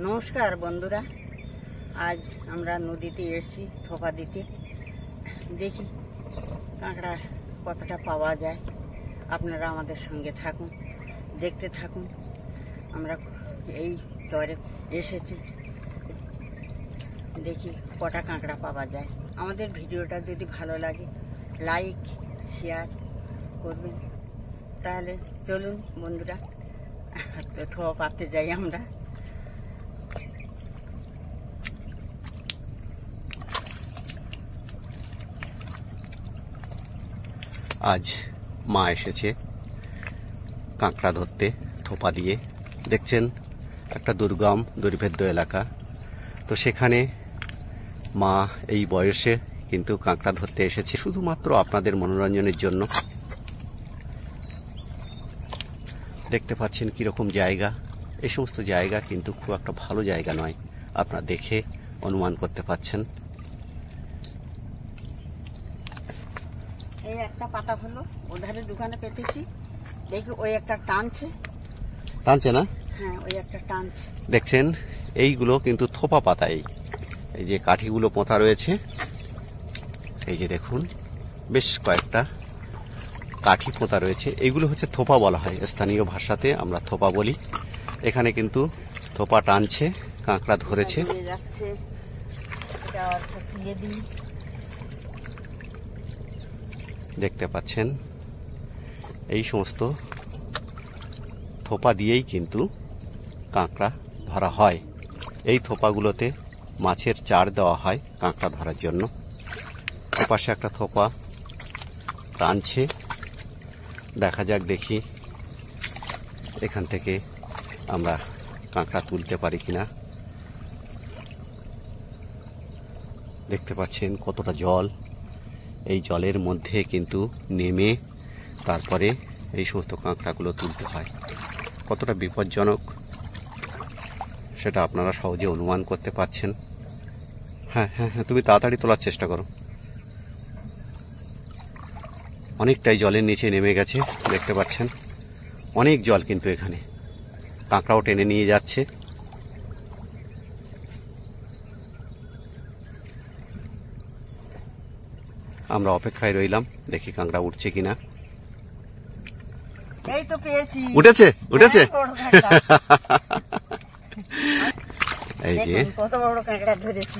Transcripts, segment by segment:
নমস্কার বন্ধুরা, আজ আমরা নদীতে এসেছি থোপা দিতে। দেখি কাঁকড়া কতটা পাওয়া যায়। আপনারা আমাদের সঙ্গে থাকুন, দেখতে থাকুন। আমরা এই চরে এসেছি, দেখি কটা কাঁকড়া পাওয়া যায়। আমাদের ভিডিওটা যদি ভালো লাগে লাইক শেয়ার করবেন। তাহলে চলুন বন্ধুরা, থোপা পাতে যাই আমরা। আজ মা এসেছে কাঁকড়া ধরতে থোপা দিয়ে। দেখছেন একটা দুর্গম দুর্ভেদ্য এলাকা, তো সেখানে মা এই বয়সে কিন্তু কাঁকড়া ধরতে এসেছে শুধুমাত্র আপনাদের মনোরঞ্জনের জন্য। দেখতে পাচ্ছেন কিরকম জায়গা। এই সমস্ত জায়গা কিন্তু খুব একটা ভালো জায়গা নয়, আপনারা দেখে অনুমান করতে পাচ্ছেন। এই একটা পাতা হলো, ওধারে দোকানে পেতেছি, দেখি ওই একটা টানছে না? হ্যাঁ, ওই একটা টানছে। দেখছেন এইগুলো কিন্তু থোপা পাতা। এই যে কাঠিগুলো পোঁতা রয়েছে, এই যে দেখুন বেশ কয়েকটা কাঠি পোঁতা রয়েছে। এইগুলো হচ্ছে থোপা বলা হয়, স্থানীয় ভাষাতে আমরা থোপা বলি। এখানে কিন্তু থোপা টানছে, কাঁকড়া ধরেছে। দেখতে পাচ্ছেন এই সমস্ত থোপা দিয়েই কিন্তু কাঁকড়া ধরা হয়। এই থোপাগুলোতে মাছের চার দেওয়া হয় কাঁকড়া ধরার জন্য। পাশে একটা থোপা টানছে, দেখা যাক দেখি এখান থেকে আমরা কাঁকড়া তুলতে পারি কিনা। দেখতে পাচ্ছেন কতটা জল, এই জলের মধ্যে কিন্তু নেমে তারপরে এই সমস্ত কাঁকড়াগুলো তুলতে হয়। কতটা বিপজ্জনক সেটা আপনারা সহজে অনুমান করতে পারছেন। হ্যাঁ হ্যাঁ হ্যাঁ, তুমি তাড়াতাড়ি তোলার চেষ্টা করো। অনেকটাই জলের নিচে নেমে গেছে, দেখতে পাচ্ছেন অনেক জল কিন্তু এখানে। কাঁকড়াও টেনে নিয়ে যাচ্ছে। আমরা অপেক্ষায় রইলাম, দেখি কাঁকড়া উঠছে কিনা। এই তো পেয়েছি, উঠেছে। এই যে কত বড় কাঁকড়া ধরেছি।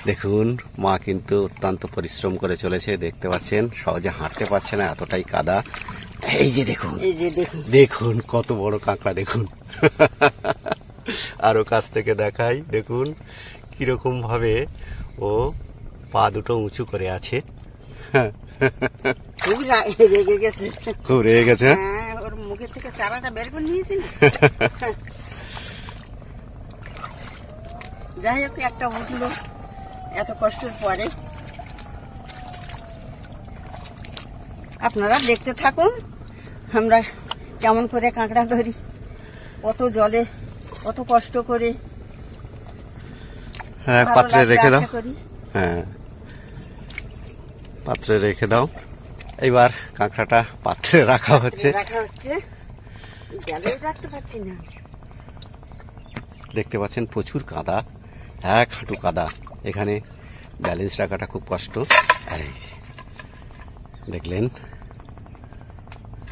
দেখুন মা কিন্তু অত্যন্ত পরিশ্রম করে চলেছে, দেখতে পাচ্ছেন সহজে হাঁটতে পারছে না, এতটাই কাদা। এই যে দেখুন, দেখুন কত বড় কাঁকড়া দেখুন। আরো কাছ থেকে দেখাই, দেখুন কিরকম ভাবে ও পা দুটো উঁচু করে আছে। খুব রেগে গেছে, খুব রেগে গেছে। ওর মুখের থেকে চারাটা বের করে নিয়েছি। যাই হোক, একটা উঠলো এত কষ্টের পরে। আপনারা দেখতে থাকুন আমরা কেমন করে কাঁকড়া ধরি, কত জলে কত কষ্ট করে। হ্যাঁ, পাত্রে রেখে দাও। হ্যাঁ, পাত্রে রেখে দাও। এইবার কাঁকড়াটা পাত্রে রাখা হচ্ছে। রাখতে পারছি না। দেখতে পাচ্ছেন প্রচুর কাদা, এক হাঁটু কাদা। এখানে ব্যালেন্স রাখাটা খুব কষ্ট। দেখলেন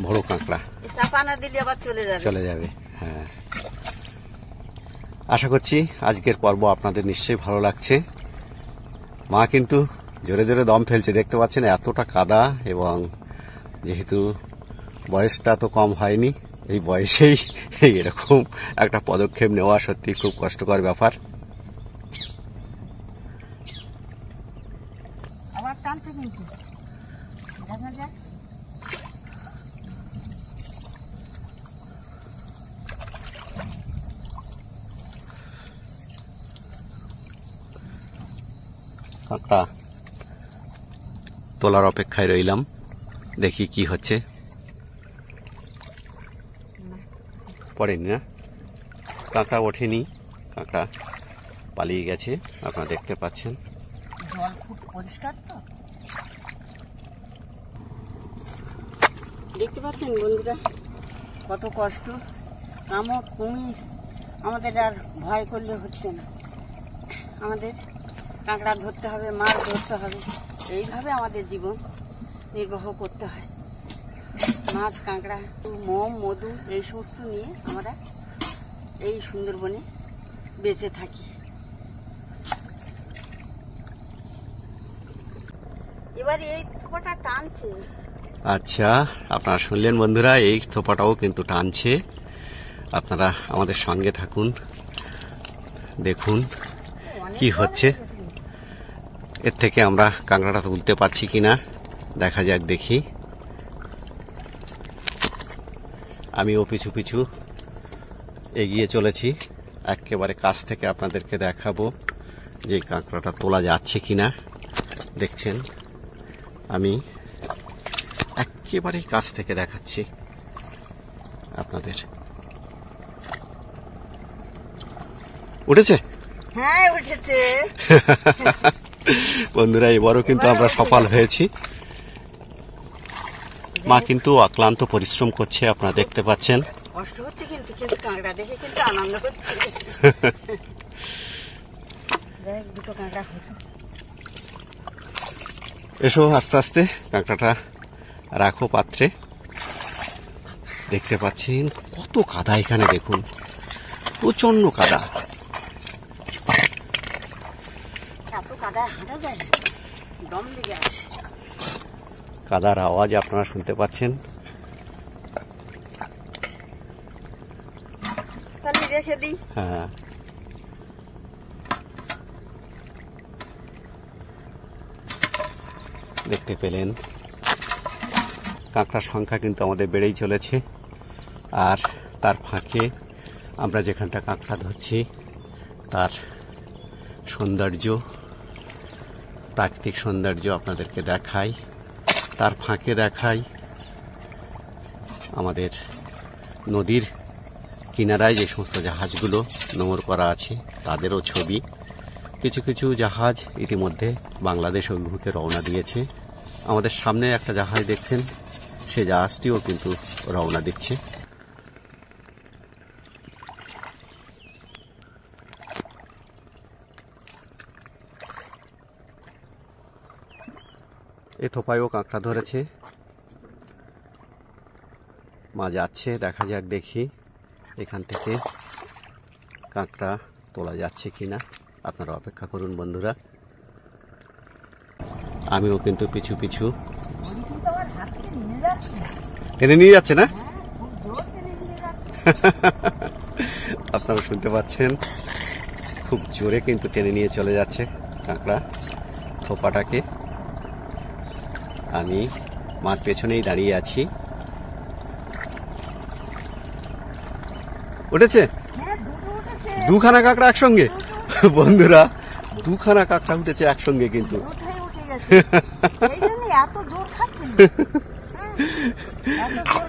বড় কাঁকড়া, চলে যাবে। হ্যাঁ, আশা করছি আজকের পর্ব আপনাদের নিশ্চয়ই ভালো লাগছে। মা কিন্তু জোরে জোরে দম ফেলছে, দেখতে পাচ্ছেন এতটা কাদা। এবং যেহেতু বয়সটা তো কম হয়নি, এই বয়সেই এরকম একটা পদক্ষেপ নেওয়া সত্যি খুব কষ্টকর ব্যাপার। আবার টানছে কিন্তু, দেখা যাক। কাঁকড়া তোলার অপেক্ষায় রইলাম, দেখি কি হচ্ছে। পড়েনি না, কাঁকড়া ওঠেনি, কাঁকড়া পালিয়ে গেছে। আপনারা দেখতে পাচ্ছেন জল খুব পরিষ্কার, তো দেখতে পাচ্ছেন বন্ধুরা কত কষ্ট। কামড় কুমির আমাদের আর ভয় করলে হচ্ছে না। আমাদের কাঁকড়া ধরতে হবে, মাছ ধরতে হবে, এইভাবে আমাদের জীবন নির্বাহ করতে হয়। মাছ, কাঁকড়া, মোম, মধু এই সমস্ত নিয়ে আমরা এই সুন্দরবনে বেঁচে থাকি। এবার এই থোপাটা টানছে। আচ্ছা, আপনারা শুনলেন বন্ধুরা, এই থোপাটাও কিন্তু টানছে। আপনারা আমাদের সঙ্গে থাকুন, দেখুন কি হচ্ছে। এর থেকে আমরা কাঁকড়াটা তুলতে পারছি কিনা দেখা যাক, দেখি। আমিও পিছু পিছু এগিয়ে চলেছি, একেবারে কাছ থেকে আপনাদেরকে দেখাবো যে কাঁকড়াটা তোলা যাচ্ছে কিনা। দেখছেন, আমি একেবারে কাছ থেকে দেখাচ্ছি আপনাদের। উঠেছে? হ্যাঁ, উঠেছে। বন্ধুরা, এবারও কিন্তু আমরা সফল হয়েছি। মা কিন্তু অক্লান্ত পরিশ্রম করছে, আপনারা দেখতে পাচ্ছেন। কষ্ট হচ্ছে কিন্তু কাঁকড়া দেখে কিন্তু আনন্দ হচ্ছে। দুটো কাঁকড়া হলো। এসো, আস্তে আস্তে কাঁকড়াটা রাখো পাত্রে। দেখতে পাচ্ছেন কত কাদা এখানে, দেখুন প্রচন্ড কাদা। এত কাদায় হাঁটা যায়, দম লেগে আছে। কাদার আওয়াজ আপনারা শুনতে পাচ্ছেন। তাহলে রেখে দিই। হ্যাঁ, দেখতে পেলেন কাঁকড়ার সংখ্যা কিন্তু আমাদের বেড়েই চলেছে। আর তার ফাঁকে আমরা যেখানটা কাঁকড়া ধরছি তার সৌন্দর্য, প্রাকৃতিক সৌন্দর্য আপনাদেরকে দেখাই। তার ফাঁকে দেখাই আমাদের নদীর কিনারায় যে সমস্ত জাহাজগুলো নোঙর করা আছে তাদেরও ছবি। কিছু কিছু জাহাজ ইতিমধ্যে বাংলাদেশ অভিমুখে রওনা দিয়েছে। আমাদের সামনে একটা জাহাজ দেখছেন, সেই জাহাজটিও কিন্তু রওনা দিচ্ছে। এ থোপায়ও কাঁকড়া ধরেছে, মা যাচ্ছে, দেখা যাক, দেখি এখান থেকে কাঁকড়া তোলা যাচ্ছে কিনা। আপনারা অপেক্ষা করুন বন্ধুরা। আমিও কিন্তু পিছু পিছু টেনে নিয়ে যাচ্ছে না। আপনারা শুনতে পাচ্ছেন, খুব জোরে কিন্তু টেনে নিয়ে চলে যাচ্ছে কাঁকড়া থোপাটাকে। আমি মার পেছনেই দাঁড়িয়ে আছি। উঠেছে দুখানা কাঁকড়া একসঙ্গে। বন্ধুরা, দুখানা কাঁকড়া উঠেছে একসঙ্গে কিন্তু। এত জোর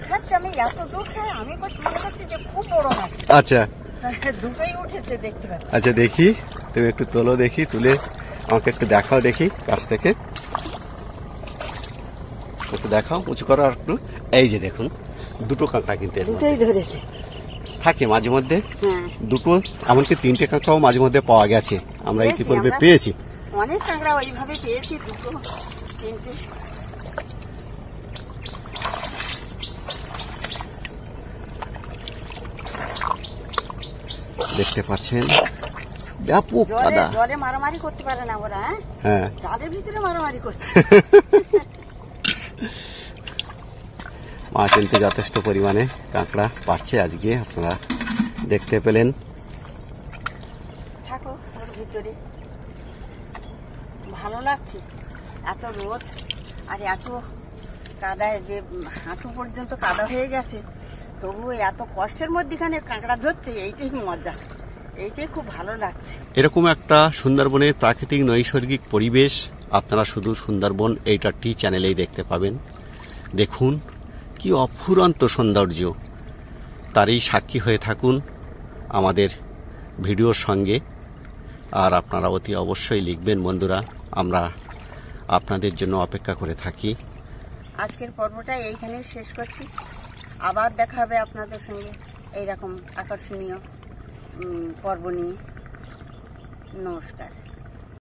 খাচ্ছে, আমি এত জোর খাই, আমি মনে করছি যে খুব বড় মাছ। আচ্ছা, দুটোই উঠেছে, দেখতে পাচ্ছি। আচ্ছা, দেখি, তুমি একটু তোলো দেখি, তুলে আমাকে একটু দেখাও দেখি কাছ থেকে, একটু দেখাও, উঁচু করো আর একটু। এই যে দেখুন, দুটো কাঁকড়া কিন্তু দুটোই ধরেছে। থাকে মাঝে মধ্যে দুটো, এমনকি তিনটে কাঁকড়াও মাঝে মধ্যে পাওয়া গেছে, আমরা ইতিপূর্বে পেয়েছি। অনেক কাঁকড়া ওইভাবে পেয়েছি, দুটো তিনটে। দেখতে পাচ্ছেন ব্যাপক কাদা। জলে মারামারি করতে পারে না ওরা, হ্যাঁ, চাঁদের ভিতরে মারামারি করছে। মা কিন্তু যথেষ্ট পরিমাণে কাঁকড়া পাচ্ছে আজকে, আপনারা দেখতে পেলেন। থাকো ওর ভিতরে, ভালো লাগছে। এত রোদ আর এত কাদায়, যে হাঁটু পর্যন্ত কাদা হয়ে গেছে, তবুও এত কষ্টের মধ্যেখানে কাঁকড়া ধরছে, এইটাই মজা, এইটাই খুব ভালো লাগছে। এরকম একটা সুন্দরবনের প্রাকৃতিক নৈসর্গিক পরিবেশ আপনারা শুধু সুন্দরবন এইটারটি চ্যানেলেই দেখতে পাবেন। দেখুন কি অফুরন্ত সৌন্দর্য, তারই সাক্ষী হয়ে থাকুন আমাদের ভিডিওর সঙ্গে। আর আপনারা অতি অবশ্যই লিখবেন বন্ধুরা, আমরা আপনাদের জন্য অপেক্ষা করে থাকি। আজকের পর্বটা এইখানে শেষ করছি, আবার দেখা হবে আপনাদের সঙ্গে এইরকম আকর্ষণীয় পর্ব নিয়ে। নমস্কার।